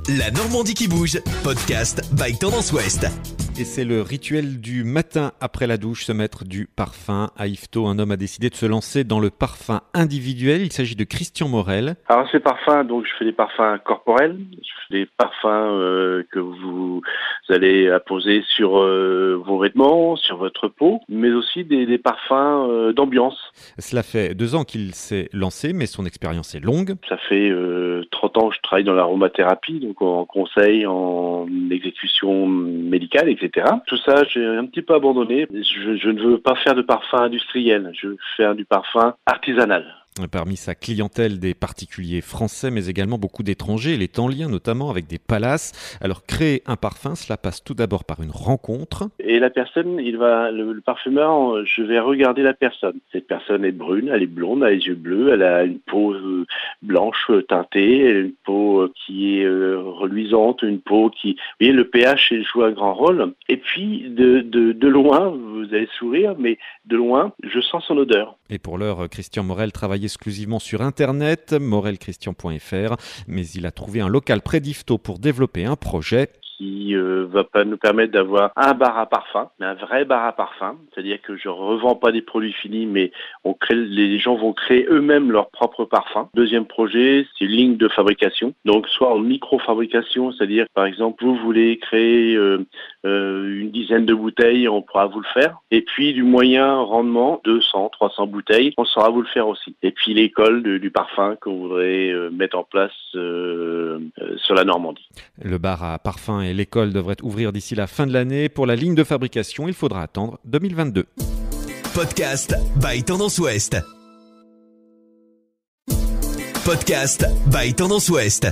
La Normandie qui bouge, podcast by Tendance Ouest. Et c'est le rituel du matin après la douche, se mettre du parfum. À Yvetot, un homme a décidé de se lancer dans le parfum individuel. Il s'agit de Christian Morel. Alors ces parfums, donc je fais des parfums corporels, je fais des parfums que vous allez apposer sur vos vêtements, sur votre peau, mais aussi des parfums d'ambiance. Cela fait 2 ans qu'il s'est lancé, mais son expérience est longue. Ça fait 30 ans que je travaille dans l'aromathérapie, donc en conseil, en exécution médicale, etc. Tout ça, j'ai un petit peu abandonné. Je ne veux pas faire de parfum industriel, je veux faire du parfum artisanal. Parmi sa clientèle, des particuliers français, mais également beaucoup d'étrangers. Il est en lien notamment avec des palaces. Alors, créer un parfum, cela passe tout d'abord par une rencontre. Et la personne, le parfumeur, je vais regarder la personne. Cette personne est brune, elle est blonde, elle a les yeux bleus, elle a une peau blanche teintée, elle a une peau qui est reluisante, une peau qui... Vous voyez, le pH joue un grand rôle. Et puis, de loin, vous allez sourire, mais de loin, je sens son odeur. Et pour l'heure, Christian Morel travaille exclusivement sur Internet, morelchristian.fr, mais il a trouvé un local près d'Yvetot pour développer un projet qui va pas nous permettre d'avoir un bar à parfum, mais un vrai bar à parfum. C'est-à-dire que je revends pas des produits finis, mais les gens vont créer eux-mêmes leur propre parfum. Deuxième projet, c'est une ligne de fabrication. Donc soit en micro-fabrication, c'est-à-dire par exemple vous voulez créer une dizaine de bouteilles, on pourra vous le faire. Et puis du moyen rendement, 200, 300 bouteilles, on saura vous le faire aussi. Et puis l'école du parfum qu'on voudrait mettre en place sur la Normandie. Le bar à parfum et l'école devraient ouvrir d'ici la fin de l'année. Pour la ligne de fabrication, il faudra attendre 2022. Podcast by Tendance Ouest. Podcast by Tendance Ouest.